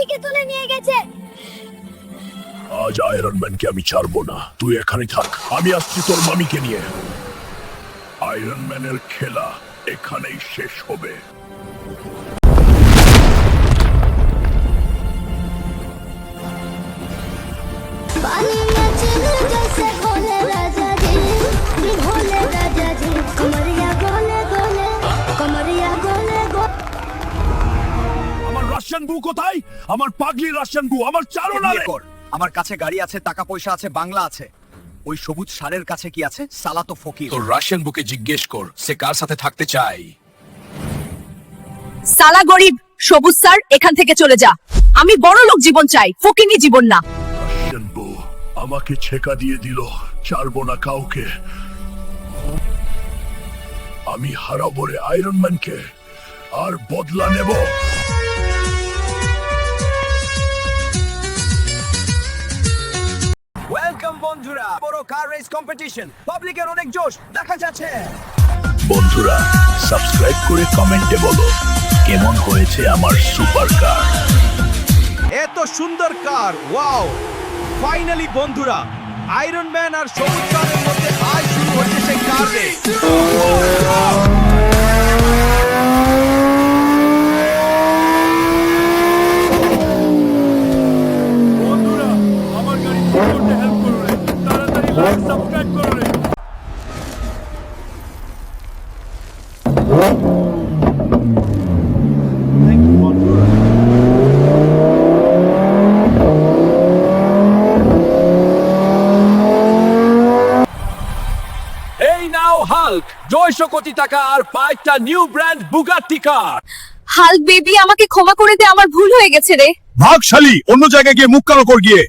মামিকে তুলে নিয়ে গেছে। আজ আয়রন ম্যানকে আমি ছাড়বো না, তুই এখানে থাক, আমি আসছি তোর মামিকে নিয়ে। আয়রন ম্যানের খেলা এখানেই শেষ হবে। আমার রাশিয়ান বউ কোথায়? আমার পাগলি রাশিয়ান বউ, আমার চারণা রে। আমার কাছে গাড়ি আছে, টাকা পয়সা আছে, বাংলা আছে। ওই সবুজ ষাঁড়ের কাছে কি আছে? সালা তো ফকির। তোর রাশিয়ান বুকে জিজ্ঞেস কর সে কার সাথে থাকতে চায়। সালা গরিব, সবুজ স্যার এখান থেকে চলে যা। আমি বড় লোক জীবন চাই, ফকিনি জীবন না। রাশিয়ান বউ আমাকে ছেকা দিয়ে দিল, ছাড়বো না কাউকে। আমি হারাবো রে আয়রন ম্যানকে, আর বদলা নেব। ওয়েলকাম বন্ধুরা, বড় কার রেস কম্পিটিশন, পাবলিকের অনেক জোশ দেখা যাচ্ছে। বন্ধুরা সাবস্ক্রাইব করে কমেন্টে বলো কেমন হয়েছে আমার সুপার কার। এত সুন্দর কার, ওয়াও! ফাইনালি বন্ধুরা, আয়রন ম্যান আর সবুজ কারের মধ্যে আজ শুরু হচ্ছে সেই কার রেস। বন্ধুরা আমার গাড়ি ঠিক করতে হেল্প করো রে, তাড়াতাড়ি লাইক সাবস্ক্রাইব করো রে। এই নাও হাল্ক, 900 কোটি টাকা আর 5টা নিউ ব্র্যান্ড বুগাট্টি কার। হাল্ক বেবি, আমাকে ক্ষমা করে দে, আমার ভুল হয়ে গেছে রে। ভাগ শালি, অন্য জায়গায় গিয়ে মুখ কালো কর গিয়ে।